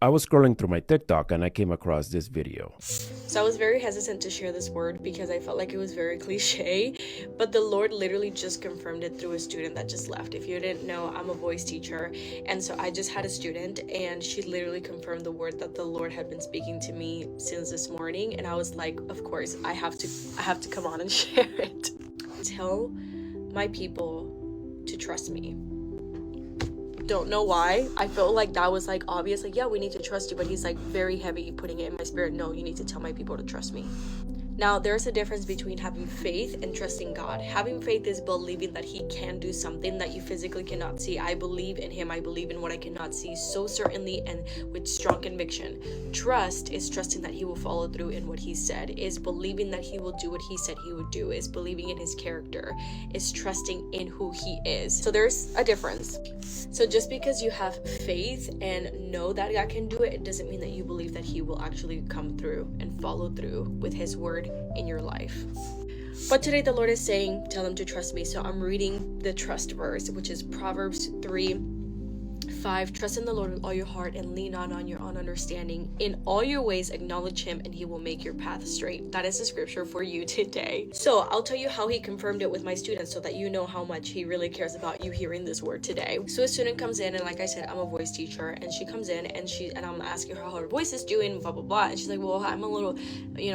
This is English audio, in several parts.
I was scrolling through my TikTok and I came across this video. So I was very hesitant to share this word because I felt like it was very cliche, but the Lord literally just confirmed it through a student that just left. If you didn't know, I'm a voice teacher, and so I just had a student and she literally confirmed the word that the Lord had been speaking to me since this morning, and I was like, of course, I have to come on and share it. Tell my people to trust me. Don't know why. I felt like that was like obvious, like, yeah, we need to trust you, but he's like very heavy putting it in my spirit. No, you need to tell my people to trust me. Now, there's a difference between having faith and trusting God. Having faith is believing that he can do something that you physically cannot see. I believe in him. I believe in what I cannot see so certainly and with strong conviction. Trust is trusting that he will follow through in what he said, is believing that he will do what he said he would do, is believing in his character, is trusting in who he is. So there's a difference. So just because you have faith and know that God can do it, it doesn't mean that you believe that he will actually come through and follow through with his word in your life. But today the Lord is saying, tell them to trust me. So I'm reading the trust verse, which is Proverbs 3:5. Trust in the Lord with all your heart and lean on your own understanding. In all your ways acknowledge him and he will make your path straight. That is the scripture for you today. So I'll tell you how he confirmed it with my students so that you know how much he really cares about you hearing this word today. So a student comes in, and like I said, I'm a voice teacher, and she comes in and I'm asking her how her voice is doing, blah blah blah, and she's like, well, I'm a little,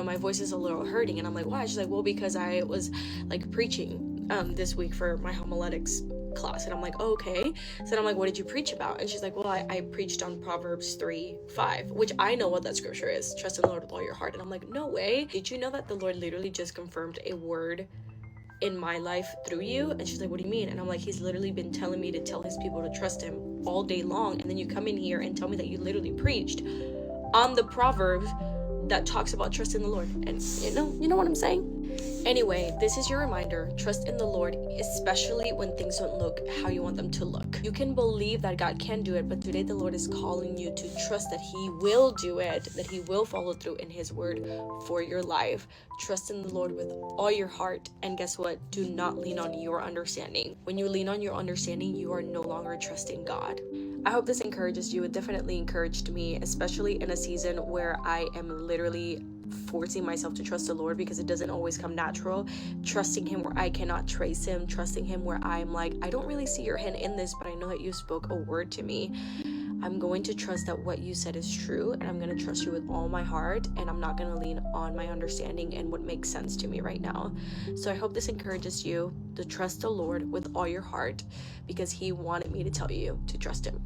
my voice is a little hurting. And I'm like, why? She's like, well, because I was like preaching this week for my homiletics class. And I'm like, oh, okay. So then I'm like, what did you preach about? And she's like, well, I preached on Proverbs 3:5, which I know what that scripture is. Trust in the Lord with all your heart. And I'm like, no way. Did you know that the Lord literally just confirmed a word in my life through you? And she's like, what do you mean? And I'm like, he's literally been telling me to tell his people to trust him all day long, and then you come in here and tell me that you literally preached on the proverb that talks about trust in the Lord. And you know what I'm saying? Anyway, this is your reminder. Trust in the Lord, especially when things don't look how you want them to look. You can believe that God can do it, but today the Lord is calling you to trust that he will do it, that he will follow through in his word for your life. Trust in the Lord with all your heart, and guess what? Do not lean on your understanding. When you lean on your understanding, you are no longer trusting God. I hope this encourages you. It definitely encouraged me, especially in a season where I am literally forcing myself to trust the Lord because it doesn't always come natural. Trusting him where I cannot trace him, trusting him where I'm like, I don't really see your hand in this, but I know that you spoke a word to me. I'm going to trust that what you said is true, and I'm going to trust you with all my heart, and I'm not going to lean on my understanding and what makes sense to me right now. So I hope this encourages you to trust the Lord with all your heart, because he wanted me to tell you to trust him.